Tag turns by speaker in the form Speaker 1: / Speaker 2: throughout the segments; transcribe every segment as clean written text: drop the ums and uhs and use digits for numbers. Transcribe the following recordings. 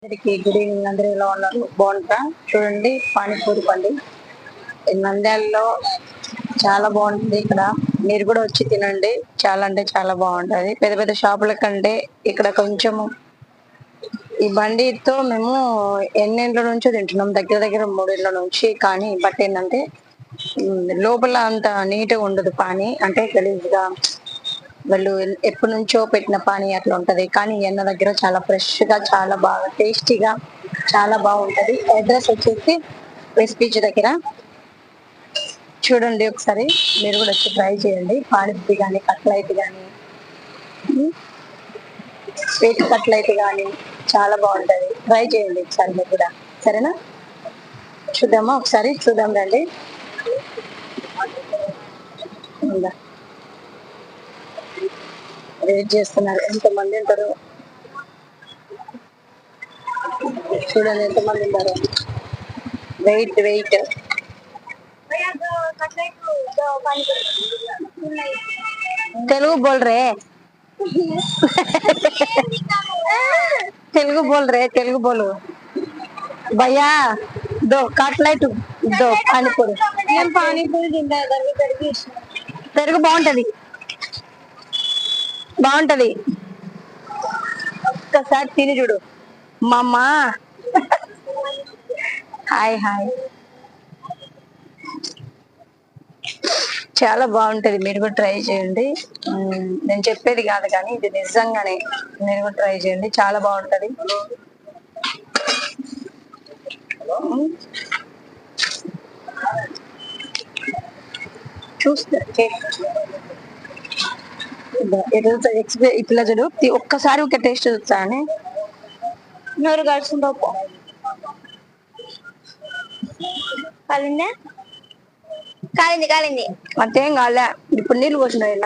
Speaker 1: అందరికి good evening. అందరూ ఎలా ఉన్నారు? బాగుంటా. చూడండి పానీపూరి బండి నంద్యాలలో చాలా బాగుంటుంది. ఇక్కడ మీరు కూడా వచ్చి తినండి. చాలా అంటే చాలా బాగుంటది. పెద్ద పెద్ద షాపుల కంటే ఇక్కడ కొంచెం ఈ బండితో మేము ఎన్నేళ్ళ నుంచో తింటున్నాం, దగ్గర దగ్గర 3 ఏళ్ల నుంచి. కానీ బట్ ఏంటంటే లోపల అంత నీట్గా ఉండదు. పానీ అంటే గలీజ్గా, వాళ్ళు ఎప్పటి నుంచో పెట్టిన పానీ అట్లా ఉంటది. కానీ ఎన్న దగ్గర చాలా ఫ్రెష్ గా, చాలా బాగా టేస్టీగా, చాలా బాగుంటది. అడ్రస్ వచ్చేసి వెస్ట్ బీచ్ దగ్గర. చూడండి ఒకసారి, మీరు కూడా వచ్చి ట్రై చేయండి. పానీపూరి కానీ, కట్లైట్ కానీ, స్వీట్ కట్లైట్ కానీ చాలా బాగుంటది. ట్రై చేయండి ఒకసారి మీరు కూడా, సరేనా? చూద్దామా ఒకసారి, చూద్దాం రండి. వెయిట్ చేస్తున్నారు, ఎంతమంది ఉంటారు చూడండి, ఎంతమంది ఉంటారు. వెయిట్ వెయిట్ తెలుగు బోల్ రే, తెలుగు బోల్ రే, తెలుగు బోలు భయ్యా. దో కట్లైట్, దో పానీపూరి. పానీపూరి తింటా, పెరుగు బాగుంటది, బాగుంటది. ఒక్కసారి తిని చూడు మామ్మ. హాయ్ హాయ్, చాలా బాగుంటది. మీరు కూడా ట్రై చేయండి. నేను చెప్పేది కాదు కానీ ఇది నిజంగానే, మీరు కూడా ట్రై చేయండి, చాలా బాగుంటది. చూస్తే ఇట్లా చూడు, ఒక్కసారి ఒక టేస్ట్ చూస్తా అని నోరు కలుసుకుంటా. కాలిందా? కాలింది కాలింది, అంతేం కాలే. ఇప్పుడు నీళ్ళు పోసినాయి.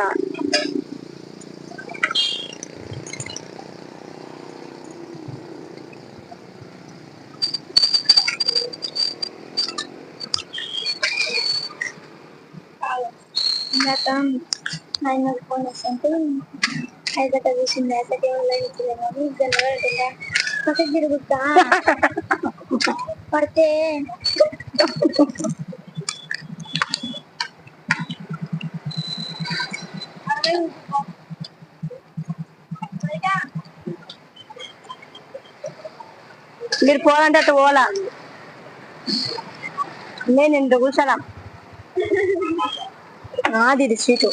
Speaker 1: ఆయన ఫోన్ వస్తుంటే ఐదట చూసింది, ఐదట కానీ గెలవడుతుందా పక్కకి తిరుగుతా పడితే మీరు పోవాలంటే అటు పోలా, నేను ఇంత కూర్చోనా. అది ఇది స్వీటు.